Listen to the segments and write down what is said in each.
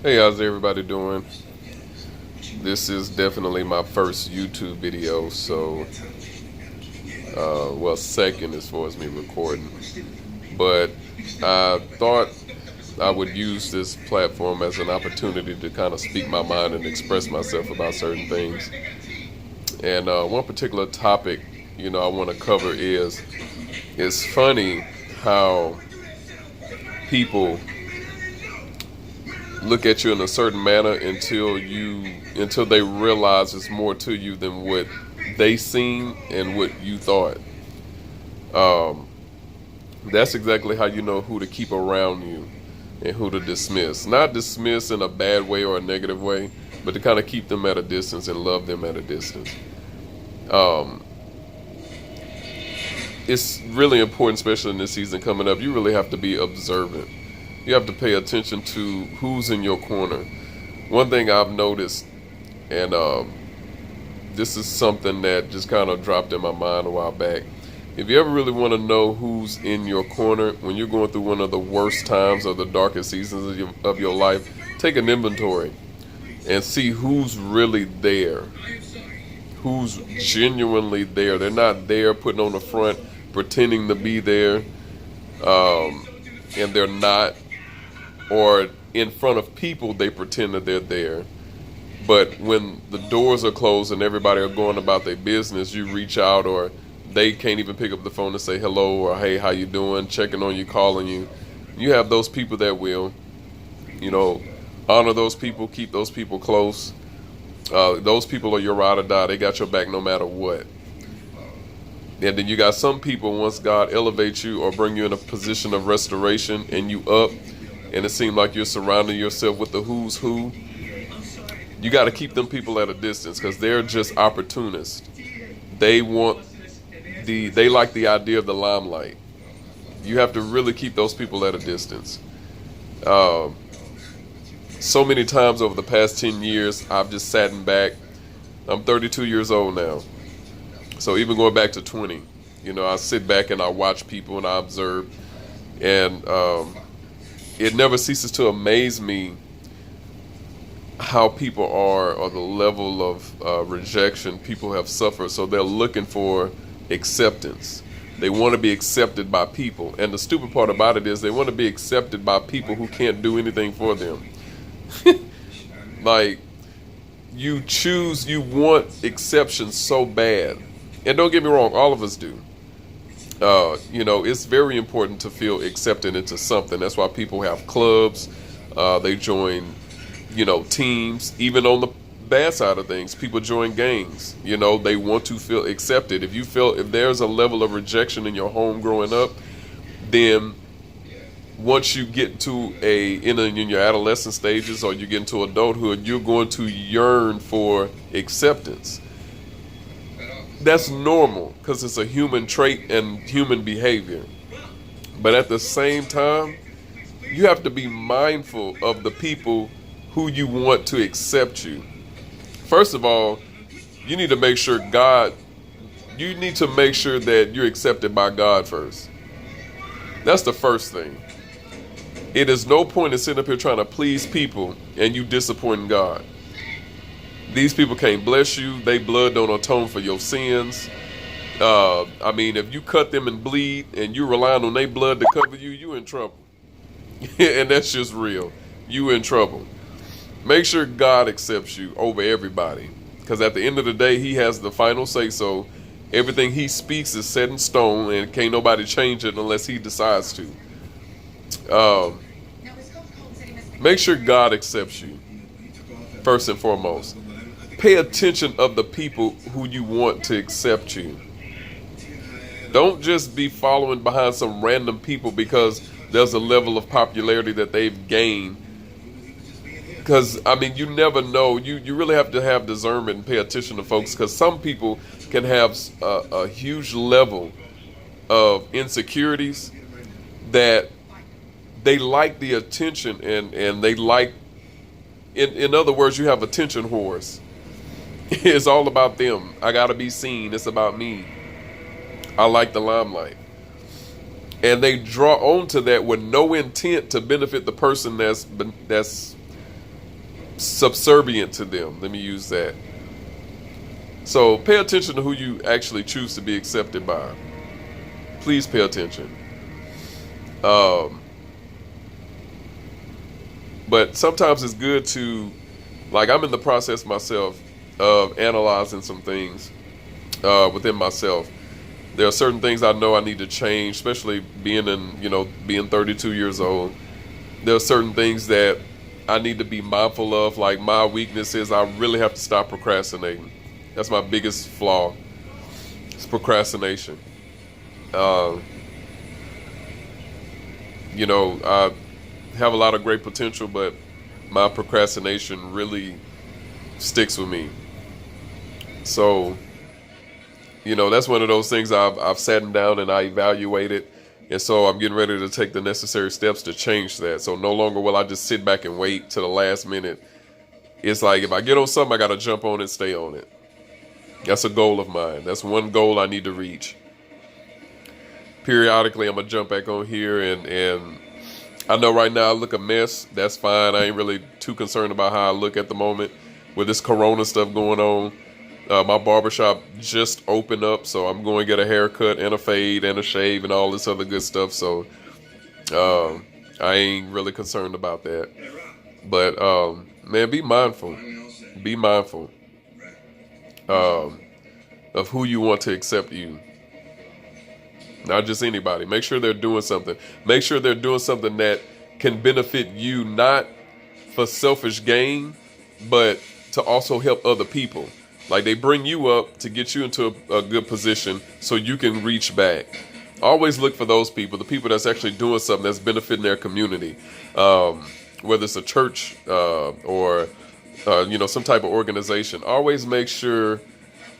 Hey, how's everybody doing? This is definitely my first YouTube video, so, second as far as me recording. But I thought I would use this platform as an opportunity to kind of speak my mind and express myself about certain things. And one particular topic, I want to cover is it's funny how people look at you in a certain manner until they realize it's more to you than what they seen and what you thought. Um, that's exactly how you know who to keep around you and who to dismiss. Not dismiss in a bad way or a negative way, but to kind of keep them at a distance and love them at a distance. Um, it's really important, especially in this season coming up. You really have to be observant. You have to pay attention to who's in your corner. One thing I've noticed, and this is something that just kind of dropped in my mind a while back. If you ever really want to know who's in your corner when you're going through one of the worst times or the darkest seasons of your life, take an inventory and see who's really there, who's genuinely there. They're not there putting on the front, pretending to be there, and they're not, or in front of people they pretend that they're there. But when the doors are closed and everybody are going about their business, you reach out, or they can't even pick up the phone to say hello or hey, how you doing, checking on you, calling you. You have those people that will, you know, honor those people, keep those people close. Those people are your ride or die. They got your back no matter what. And then you got some people, once God elevates you or bring you in a position of restoration and you up, and it seems like you're surrounding yourself with the who's who, you got to keep them people at a distance because they're just opportunists. They like the idea of the limelight. You have to really keep those people at a distance. So many times over the past 10 years, I've just sat back. I'm 32 years old now. So even going back to 20, I sit back and I watch people and I observe. And it never ceases to amaze me how people are, or the level of rejection people have suffered. So they're looking for acceptance. They want to be accepted by people. And the stupid part about it is they want to be accepted by people who can't do anything for them. Like, you want exceptions so bad. And don't get me wrong, all of us do. It's very important to feel accepted into something. That's why people have clubs. They join, teams. Even on the bad side of things, people join gangs. They want to feel accepted. If there's a level of rejection in your home growing up, then once you get to in your adolescent stages or you get into adulthood, you're going to yearn for acceptance. That's normal because it's a human trait and human behavior. But at the same time, you have to be mindful of the people who you want to accept you. First of all, you need to make sure that you're accepted by God first. That's the first thing. It is no point in sitting up here trying to please people and you disappointing God. These people can't bless you. They blood don't atone for your sins. If you cut them and bleed and you relying on their blood to cover you, you in trouble. And that's just real. You in trouble. Make sure God accepts you over everybody. Because at the end of the day, he has the final say so. Everything he speaks is set in stone and can't nobody change it unless he decides to. Make sure God accepts you first and foremost. Pay attention of the people who you want to accept you. Don't just be following behind some random people because there's a level of popularity that they've gained. Because, you never know. You really have to have discernment and pay attention to folks, because some people can have a huge level of insecurities that they like the attention and they like, in other words, you have attention whores. It's all about them. I gotta be seen. It's about me. I like the limelight. And they draw onto that with no intent to benefit the person that's subservient to them. Let me use that. So pay attention to who you actually choose to be accepted by. Please pay attention. But sometimes it's good to, like, I'm in the process myself of analyzing some things within myself. There are certain things I know I need to change, especially being 32 years old. There are certain things that I need to be mindful of. Like, my weakness is I really have to stop procrastinating. That's my biggest flaw. It's procrastination. I have a lot of great potential, but my procrastination really sticks with me. So, that's one of those things I've sat down and I evaluated. And so I'm getting ready to take the necessary steps to change that. So no longer will I just sit back and wait to the last minute. It's like, if I get on something, I got to jump on it, stay on it. That's a goal of mine. That's one goal I need to reach. Periodically, I'm going to jump back on here, and I know right now I look a mess. That's fine. I ain't really too concerned about how I look at the moment with this corona stuff going on. My barbershop just opened up, so I'm going to get a haircut and a fade and a shave and all this other good stuff. So I ain't really concerned about that. But, man, be mindful. Be mindful of who you want to accept you. Not just anybody. Make sure they're doing something. Make sure they're doing something that can benefit you, not for selfish gain, but to also help other people. Like, they bring you up to get you into a good position so you can reach back. Always look for those people, the people that's actually doing something that's benefiting their community. Whether it's a church or some type of organization. Always make sure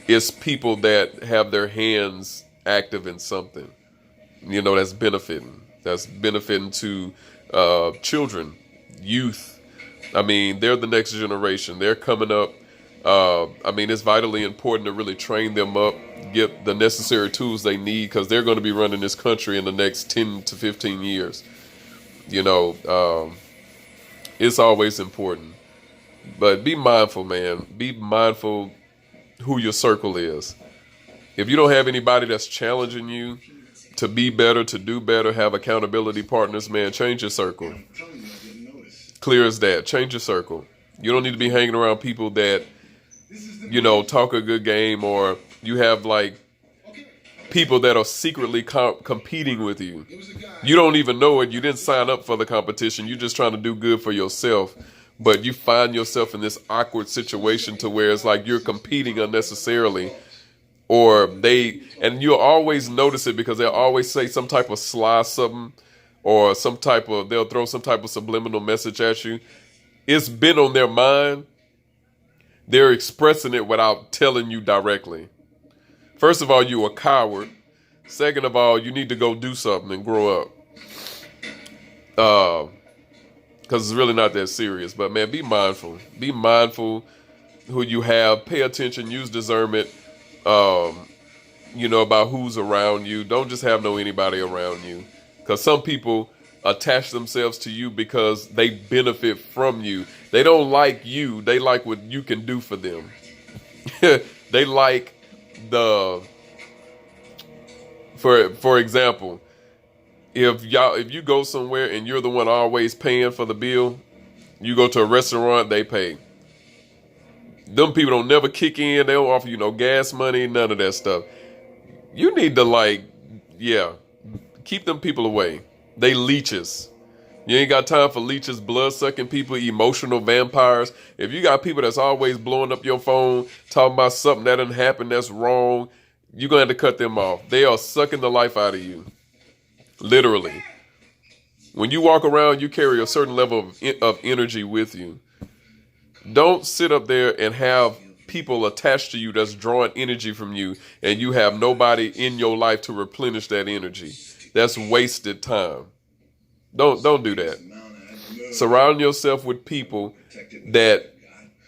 it's people that have their hands active in something, that's benefiting to children, youth. I mean, they're the next generation. They're coming up. It's vitally important to really train them up, get the necessary tools they need, because they're going to be running this country in the next 10 to 15 years. It's always important. But be mindful, man. Be mindful who your circle is. If you don't have anybody that's challenging you to be better, to do better, have accountability partners, man, change your circle. Clear as that. Change your circle. You don't need to be hanging around people that, talk a good game, or you have like people that are secretly competing with you. You don't even know it. You didn't sign up for the competition. You're just trying to do good for yourself. But you find yourself in this awkward situation to where it's like you're competing unnecessarily. And you'll always notice it because they'll always say some type of sly something, or they'll throw some type of subliminal message at you. It's been on their mind. They're expressing it without telling you directly. First of all, you're a coward. Second of all, you need to go do something and grow up. Because it's really not that serious. But, man, be mindful. Be mindful who you have. Pay attention. Use discernment. About who's around you. Don't just have anybody around you. Because some people attach themselves to you because they benefit from you. They don't like you. They like what you can do for them. They like for example, if you go somewhere and you're the one always paying for the bill, you go to a restaurant, they pay. Them people don't never kick in. They don't offer you no gas money, none of that stuff. You need to keep them people away. They leeches. You ain't got time for leeches, blood-sucking people, emotional vampires. If you got people that's always blowing up your phone, talking about something that didn't happen that's wrong, you're going to have to cut them off. They are sucking the life out of you. Literally. When you walk around, you carry a certain level of energy with you. Don't sit up there and have people attached to you that's drawing energy from you, and you have nobody in your life to replenish that energy. That's wasted time. Don't do that. Surround yourself with people that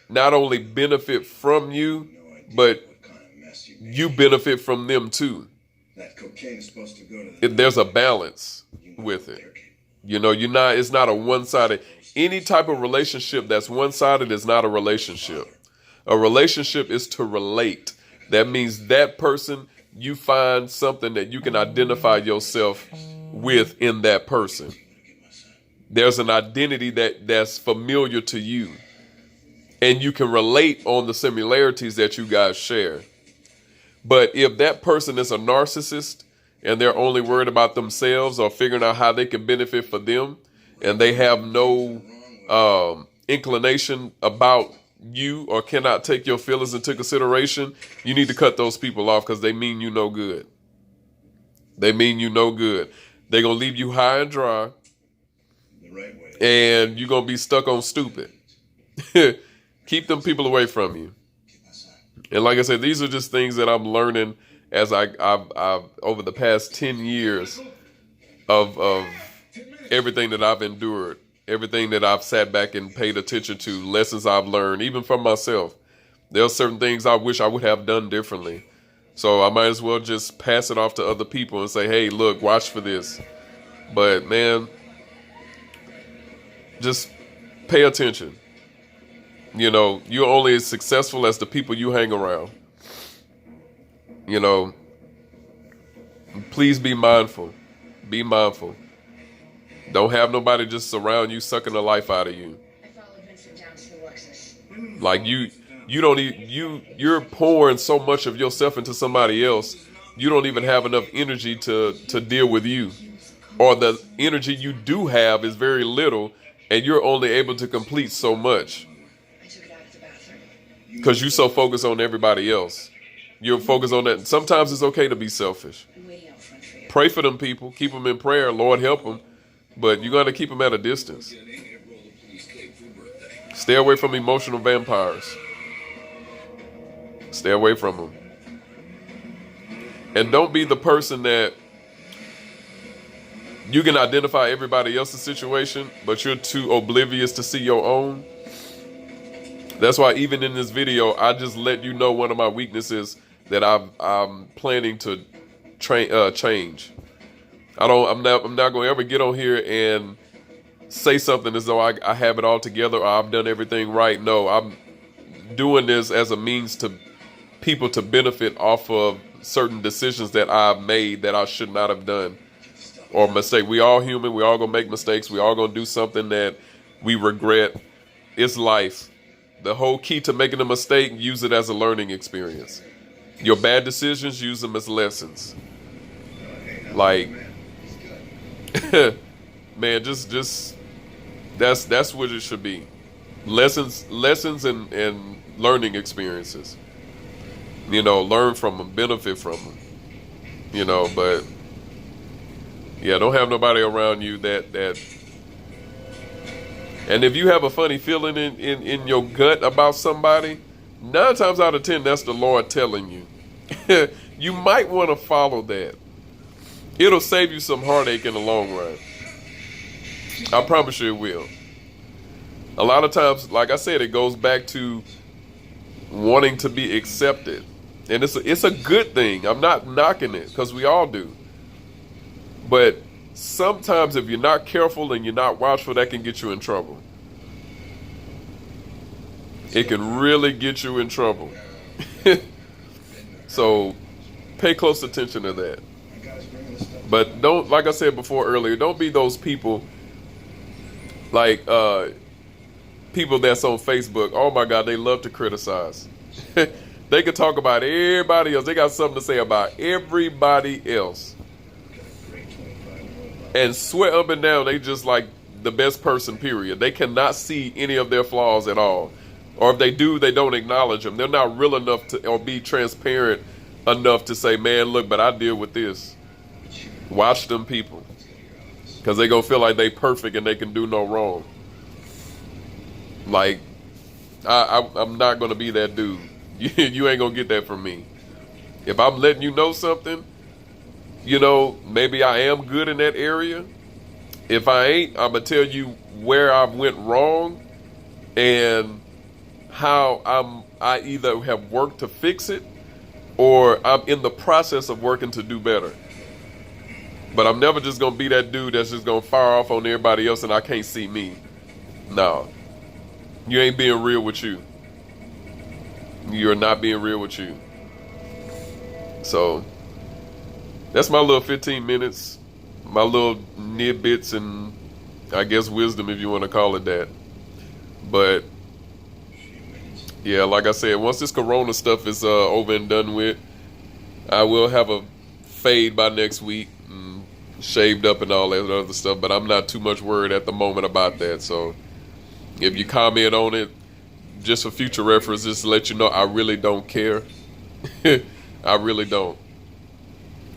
not only benefit from you, but you benefit from them too. There's a balance with it. It's not a one-sided. any type of relationship that's one-sided is not a relationship. A relationship is to relate. That means that person, you find something that you can identify yourself with in that person. There's an identity that's familiar to you. And you can relate on the similarities that you guys share. But if that person is a narcissist and they're only worried about themselves or figuring out how they can benefit for them, and they have no inclination about you or cannot take your feelings into consideration, you need to cut those people off because they mean you no good. They mean you no good. They're going to leave you high and dry, and you're going to be stuck on stupid. Keep them people away from you. And like I said, these are just things that I'm learning as I've over the past 10 years of everything that I've endured, everything that I've sat back and paid attention to, lessons I've learned, even from myself. There are certain things I wish I would have done differently. So I might as well just pass it off to other people and say, hey, look, watch for this. But man, just pay attention. You know, you're only as successful as the people you hang around. You know, please be mindful. Be mindful. Don't have nobody just surround you, sucking the life out of you. Like you're pouring so much of yourself into somebody else, you don't even have enough energy to deal with you. Or the energy you do have is very little, and you're only able to complete so much. Because you're so focused on everybody else. You're focused on that. Sometimes it's okay to be selfish. Pray for them people. Keep them in prayer. Lord, help them. But you got to keep them at a distance. Stay away from emotional vampires. Stay away from them. And don't be the person that you can identify everybody else's situation, but you're too oblivious to see your own. That's why even in this video, I just let you know one of my weaknesses that I'm planning to change. I'm not going to ever get on here and say something as though I have it all together or I've done everything right. No, I'm doing this as a means to people to benefit off of certain decisions that I've made that I should not have done, or mistake. We all human. We all gonna make mistakes. We all gonna do something that we regret. It's life. The whole key to making a mistake, use it as a learning experience. Your bad decisions, use them as lessons. Like, man, just that's what it should be. Lessons and learning experiences. You know, learn from them, benefit from them. You know, but yeah, don't have nobody around you that. And if you have a funny feeling in your gut about somebody, 9 times out of 10, that's the Lord telling you. You might want to follow that. It'll save you some heartache in the long run. I promise you it will. A lot of times, like I said, it goes back to wanting to be accepted. And it's a good thing. I'm not knocking it, because we all do. But sometimes if you're not careful and you're not watchful, that can get you in trouble. It can really get you in trouble. So pay close attention to that. But don't, like I said before earlier, don't be those people like people that's on Facebook. Oh my God, they love to criticize. They could talk about everybody else. They got something to say about everybody else. And swear up and down, they just like the best person, period. They cannot see any of their flaws at all. Or if they do, they don't acknowledge them. They're not real enough to, or be transparent enough to say, man, look, but I deal with this. Watch them people. Because they going to feel like they perfect and they can do no wrong. Like, I'm not going to be that dude. You ain't going to get that from me. If I'm letting you know something, you know, maybe I am good in that area. If I ain't, I'm going to tell you where I went wrong and how I either have worked to fix it or I'm in the process of working to do better. But I'm never just going to be that dude that's just going to fire off on everybody else and I can't see me. No, you ain't being real with you. You're not being real with you. So that's my little 15 minutes, my little nidbits and I guess wisdom, if you want to call it that. But yeah, like I said, once this Corona stuff is over and done with, I will have a fade by next week, and shaved up and all that other stuff. But I'm not too much worried at the moment about that. So if you comment on it, just for future reference, just to let you know, I really don't care. I really don't.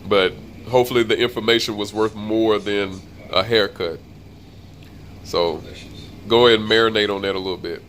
But hopefully the information was worth more than a haircut. So go ahead and marinate on that a little bit.